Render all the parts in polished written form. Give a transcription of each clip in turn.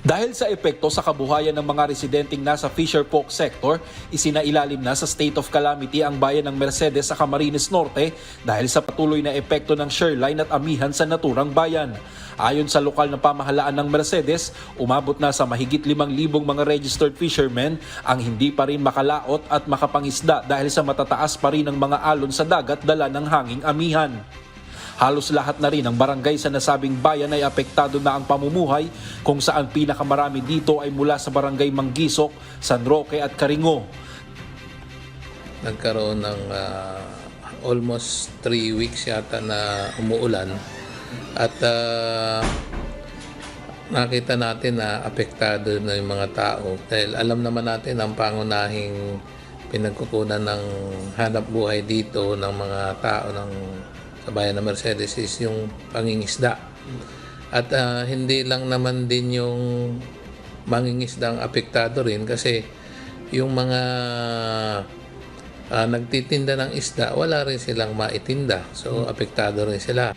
Dahil sa epekto sa kabuhayan ng mga residenteng nasa Fisher Folk sector, isinailalim na sa state of calamity ang bayan ng Mercedes sa Camarines Norte dahil sa patuloy na epekto ng shoreline at amihan sa naturang bayan. Ayon sa lokal na pamahalaan ng Mercedes, umabot na sa mahigit 5,000 mga registered fishermen ang hindi pa rin makalaot at makapangisda dahil sa matataas pa rin ang mga alon sa dagat dala ng hanging amihan. Halos lahat na rin ng barangay sa nasabing bayan ay apektado na ang pamumuhay kung saan pinakamarami dito ay mula sa barangay Manggisok, San Roque at Caringo. Nagkaroon ng almost 3 weeks yata na umuulan at nakita natin na apektado na yung mga tao dahil alam naman natin ang pangunahing pinagkukunan ng hanap buhay dito ng mga tao sa bayan ng Mercedes is yung pangingisda. At hindi lang naman din yung mangingisda ang apektado rin kasi yung mga nagtitinda ng isda, wala rin silang maitinda. So, apektado rin sila.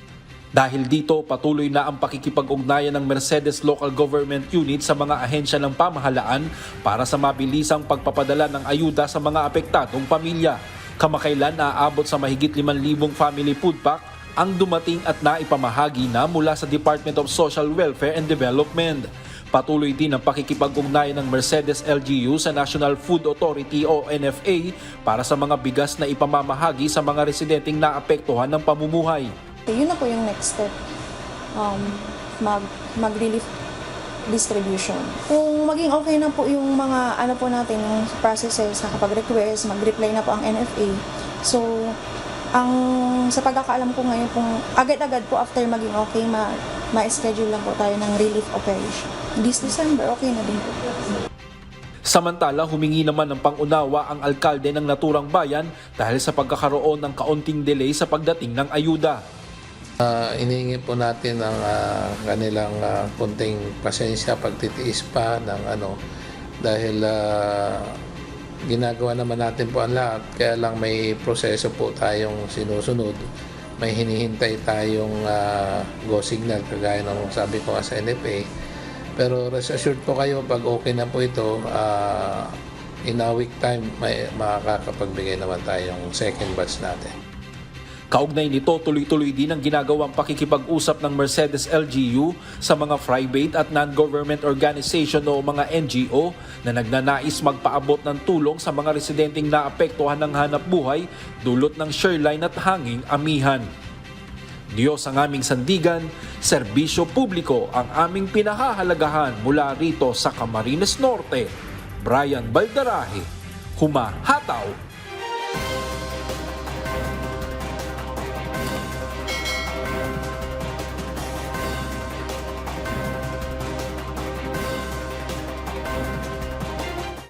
Dahil dito, patuloy na ang pakikipag-ugnayan ng Mercedes Local Government Unit sa mga ahensya ng pamahalaan para sa mabilisang pagpapadala ng ayuda sa mga apektadong pamilya. Kamakailan naaabot sa mahigit 5,000 family food pack ang dumating at naipamahagi na mula sa Department of Social Welfare and Development. Patuloy din ang pakikipag-ugnayan ng Mercedes LGU sa National Food Authority o NFA para sa mga bigas na ipamamahagi sa mga residenteng naapektuhan ng pamumuhay. Yun na po yung next step, mag-relief distribution. Kung maging okay na po yung mga po natin, yung processes, nakapag-request, mag-reply na po ang NFA. So, sa pagkakaalam ko ngayon, kung agad-agad po after maging okay, ma-schedule lang po tayo ng relief operation. This December, okay na din po. Samantala, humingi naman ng pangunawa ang alkalde ng naturang bayan dahil sa pagkakaroon ng kaunting delay sa pagdating ng ayuda. Inihingi po natin ang kanilang konting pasensya, pagtitiis pa ng dahil ginagawa naman natin po ang lahat, kaya lang may proseso po tayong sinusunod, may hinihintay tayong go signal kagaya ng sabi ko sa NFA, pero rest assured po kayo pag okay na po ito, in a week time may makakapagbigay naman tayong second batch natin. Kaugnay nito, tuloy-tuloy din ang ginagawang pakikipag-usap ng Mercedes LGU sa mga private at non-government organization o mga NGO na nagnanais magpaabot ng tulong sa mga residenteng naapektuhan ng hanap buhay dulot ng shoreline at hanging amihan. Diyos ang aming sandigan, serbisyo publiko ang aming pinahahalagahan mula rito sa Camarines Norte. Brian Baldarahe, Humahataw.